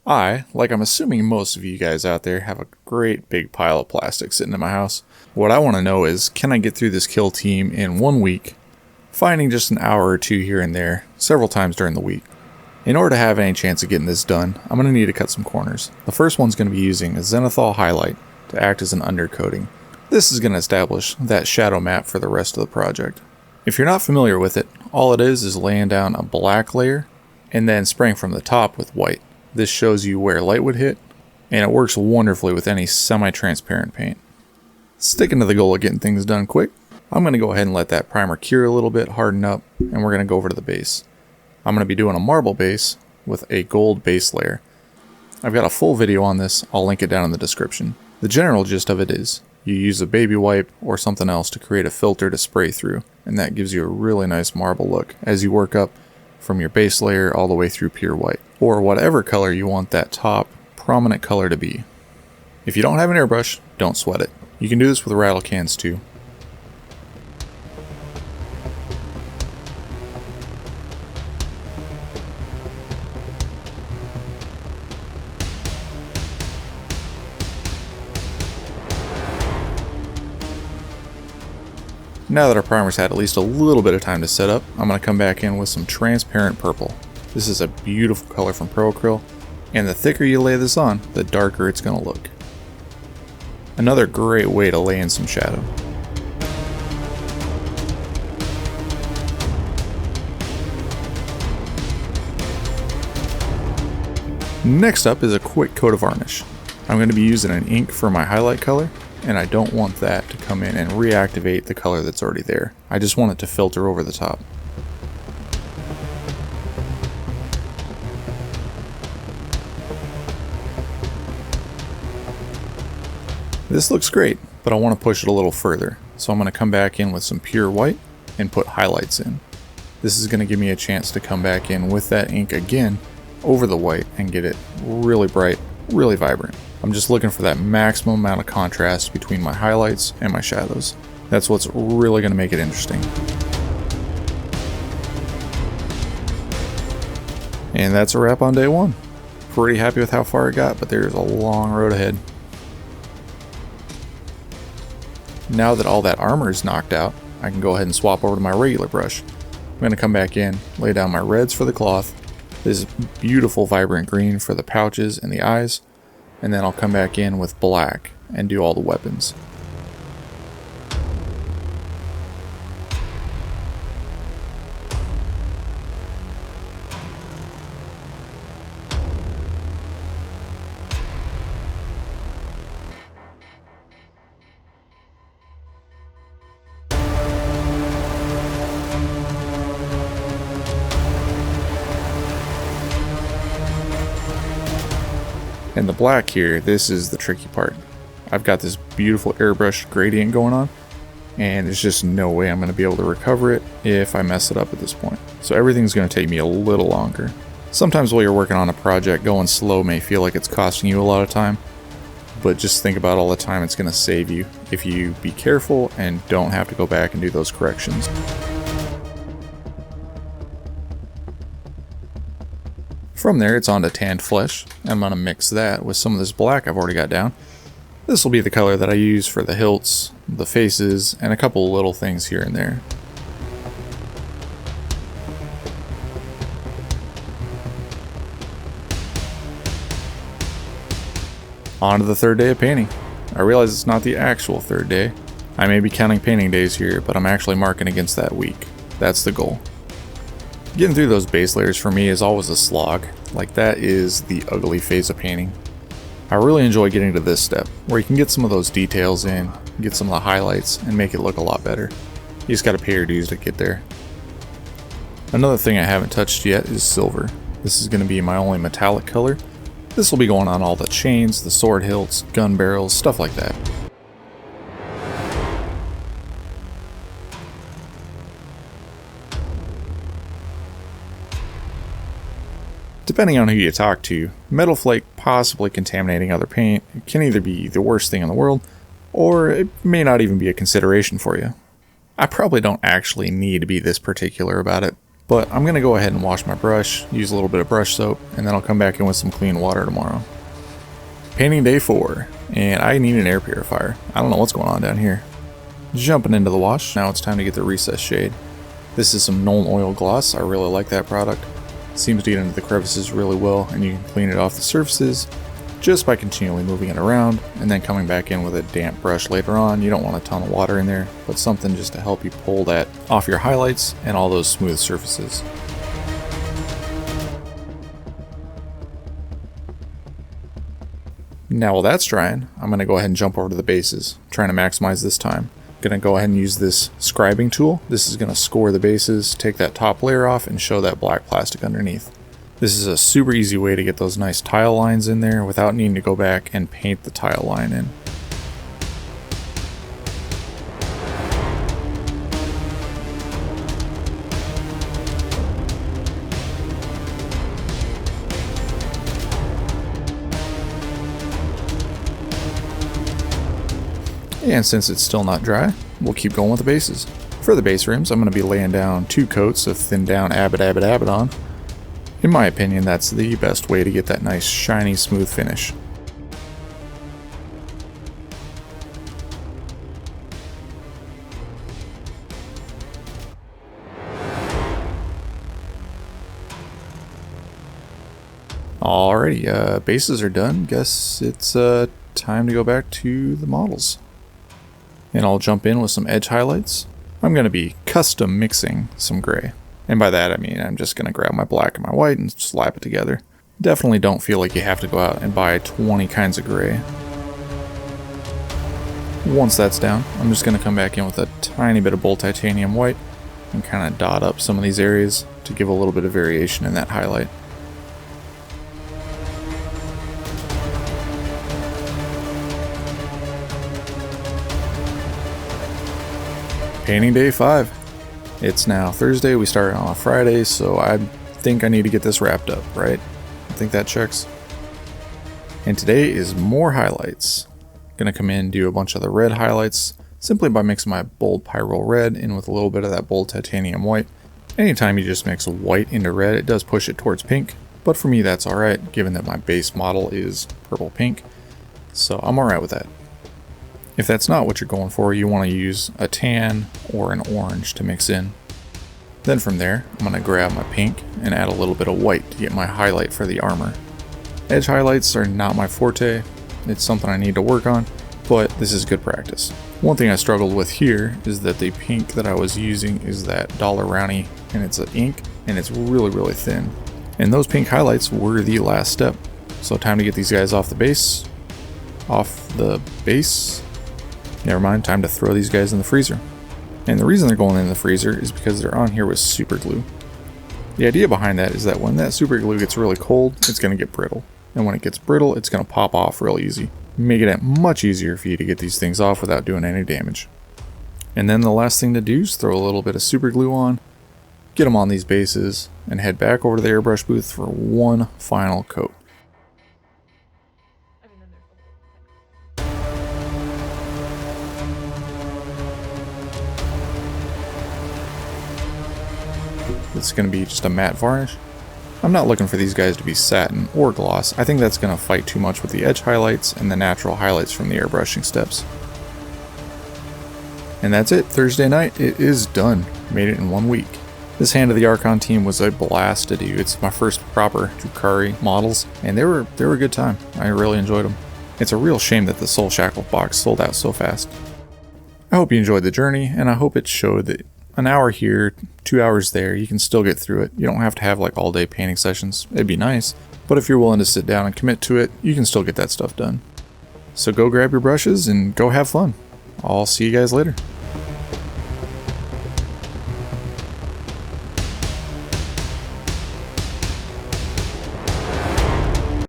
Like I'm assuming most of you guys out there, have a great big pile of plastic sitting in my house. What I want to know is, can I get through this kill team in 1 week, finding just an hour or two here and there, several times during the week? In order to have any chance of getting this done, I'm going to need to cut some corners. The first one's going to be using a zenithal highlight to act as an undercoating. This is going to establish that shadow map for the rest of the project. If you're not familiar with it, all it is laying down a black layer and then spraying from the top with white. This shows you where light would hit, and it works wonderfully with any semi-transparent paint. Sticking to the goal of getting things done quick, I'm going to go ahead and let that primer cure a little bit, harden up, and we're going to go over to the base. I'm going to be doing a marble base with a gold base layer. I've got a full video on this, I'll link it down in the description. The general gist of it is, you use a baby wipe or something else to create a filter to spray through, and that gives you a really nice marble look as you work up from your base layer all the way through pure white, or whatever color you want that top prominent color to be. If you don't have an airbrush, don't sweat it. You can do this with rattle cans too. Now that our primer's had at least a little bit of time to set up, I'm going to come back in with some transparent purple. This is a beautiful color from Pro Acryl, and the thicker you lay this on, the darker it's going to look. Another great way to lay in some shadow. Next up is a quick coat of varnish. I'm going to be using an ink for my highlight color, and I don't want that to come in and reactivate the color that's already there. I just want it to filter over the top. This looks great, but I want to push it a little further, so I'm going to come back in with some pure white and put highlights in. This is going to give me a chance to come back in with that ink again over the white and get it really bright, really vibrant. I'm just looking for that maximum amount of contrast between my highlights and my shadows. That's what's really going to make it interesting. And that's a wrap on day one. Pretty happy with how far it got, but there's a long road ahead. Now that all that armor is knocked out, I can go ahead and swap over to my regular brush. I'm going to come back in, lay down my reds for the cloth, this beautiful vibrant green for the pouches and the eyes, and then I'll come back in with black and do all the weapons. And the black here, this is the tricky part. I've got this beautiful airbrush gradient going on, and there's just no way I'm going to be able to recover it if I mess it up at this point. So everything's going to take me a little longer. Sometimes while you're working on a project, going slow may feel like it's costing you a lot of time, but just think about all the time it's going to save you if you be careful and don't have to go back and do those corrections. From there, it's on to tanned flesh. I'm going to mix that with some of this black I've already got down. This will be the color that I use for the hilts, the faces, and a couple little things here and there. On to the third day of painting. I realize it's not the actual third day. I may be counting painting days here, but I'm actually marking against that week. That's the goal. Getting through those base layers for me is always a slog. Like, that is the ugly phase of painting. I really enjoy getting to this step, where you can get some of those details in, get some of the highlights, and make it look a lot better. You just gotta pay your dues to get there. Another thing I haven't touched yet is silver. This is gonna be my only metallic color. This will be going on all the chains, the sword hilts, gun barrels, stuff like that. Depending on who you talk to, metal flake possibly contaminating other paint can either be the worst thing in the world, or it may not even be a consideration for you. I probably don't actually need to be this particular about it, But I'm going to go ahead and wash my brush, use a little bit of brush soap, and then I'll come back in with some clean water tomorrow. Painting day 4, and I need an air purifier. I don't know what's going on down here. Jumping into the wash, now it's time to get the recessed shade. This is some Nuln Oil Gloss. I really like that product. It seems to get into the crevices really well, and you can clean it off the surfaces just by continually moving it around and then coming back in with a damp brush later on. You don't want a ton of water in there, but something just to help you pull that off your highlights and all those smooth surfaces. Now while that's drying, I'm going to go ahead and jump over to the bases, trying to maximize this time. I'm going to go ahead and use this scribing tool. This is going to score the bases, take that top layer off, and show that black plastic underneath. This is a super easy way to get those nice tile lines in there without needing to go back and paint the tile line in. And since it's still not dry, we'll keep going with the bases. For the base rims, I'm going to be laying down 2 coats of thinned down Abaddon. In my opinion, that's the best way to get that nice shiny smooth finish. Alrighty, bases are done. Guess it's time to go back to the models. And I'll jump in with some edge highlights. I'm going to be custom mixing some gray. And by that I mean I'm just going to grab my black and my white and slap it together. Definitely don't feel like you have to go out and buy 20 kinds of gray. Once that's down, I'm just going to come back in with a tiny bit of bold titanium white and kind of dot up some of these areas to give a little bit of variation in that highlight. Painting day 5. It's now Thursday, we started on a Friday, so I think I need to get this wrapped up, right? I think that checks. And today is more highlights. Gonna come in and do a bunch of the red highlights simply by mixing my bold pyrrole red in with a little bit of that bold titanium white. Anytime you just mix white into red, it does push it towards pink, but for me that's alright given that my base model is purple pink, so I'm alright with that. If that's not what you're going for, you want to use a tan or an orange to mix in. Then from there, I'm going to grab my pink and add a little bit of white to get my highlight for the armor. Edge highlights are not my forte, it's something I need to work on, but this is good practice. One thing I struggled with here is that the pink that I was using is that Dollar Brownie, and it's an ink, and it's really thin. And those pink highlights were the last step. So time to get these guys off the base. Never mind, time to throw these guys in the freezer. And the reason they're going in the freezer is because they're on here with super glue. The idea behind that is that when that super glue gets really cold, it's going to get brittle. And when it gets brittle, it's going to pop off real easy, making it much easier for you to get these things off without doing any damage. And then the last thing to do is throw a little bit of super glue on, get them on these bases, and head back over to the airbrush booth for one final coat. It's going to be just a matte varnish. I'm not looking for these guys to be satin or gloss. I think that's going to fight too much with the edge highlights and the natural highlights from the airbrushing steps. And that's it. Thursday night, it is done. Made it in 1 week. This Hand of the Archon team was a blast to do. It's my first proper Drukhari models, and they were a good time. I really enjoyed them. It's a real shame that the Soul Shackle box sold out so fast. I hope you enjoyed the journey, and I hope it showed that an hour here, 2 hours there, you can still get through it. You don't have to have like all day painting sessions. It'd be nice, but if you're willing to sit down and commit to it, you can still get that stuff done. So go grab your brushes and go have fun. I'll see you guys later.